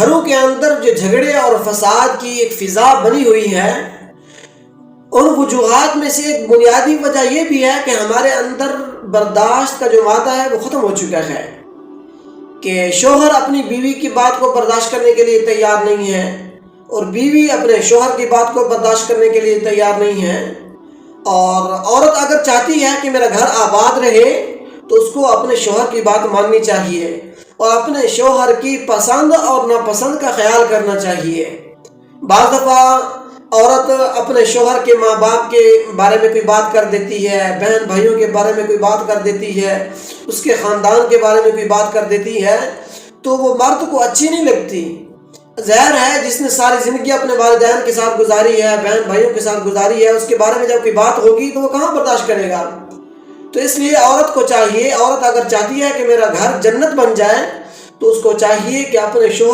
گھروں کے اندر جو جھگڑے اور فساد کی ایک فضا بنی ہوئی ہے، ان وجوہات میں سے ایک بنیادی وجہ یہ بھی ہے کہ ہمارے اندر برداشت کا جو مادہ ہے وہ ختم ہو چکا ہے، کہ شوہر اپنی بیوی کی بات کو برداشت کرنے کے لیے تیار نہیں ہے اور بیوی اپنے شوہر کی بات کو برداشت کرنے کے لیے تیار نہیں ہے۔ اور عورت اگر چاہتی ہے کہ میرا گھر آباد رہے تو اس کو اپنے شوہر کی بات ماننی چاہیے اور اپنے شوہر کی پسند اور ناپسند کا خیال کرنا چاہیے۔ بعض دفعہ عورت اپنے شوہر کے ماں باپ کے بارے میں کوئی بات کر دیتی ہے، بہن بھائیوں کے بارے میں کوئی بات کر دیتی ہے، اس کے خاندان کے بارے میں کوئی بات کر دیتی ہے تو وہ مرد کو اچھی نہیں لگتی۔ ظاہر ہے جس نے ساری زندگی اپنے والدین کے ساتھ گزاری ہے، بہن بھائیوں کے ساتھ گزاری ہے، اس کے بارے میں جب کوئی بات ہوگی تو وہ کہاں برداشت کرے گا؟ تو اس لیے عورت کو چاہیے، عورت اگر چاہتی ہے کہ میرا گھر جنت بن جائے تو اس کو چاہیے کہ اپنے شوہر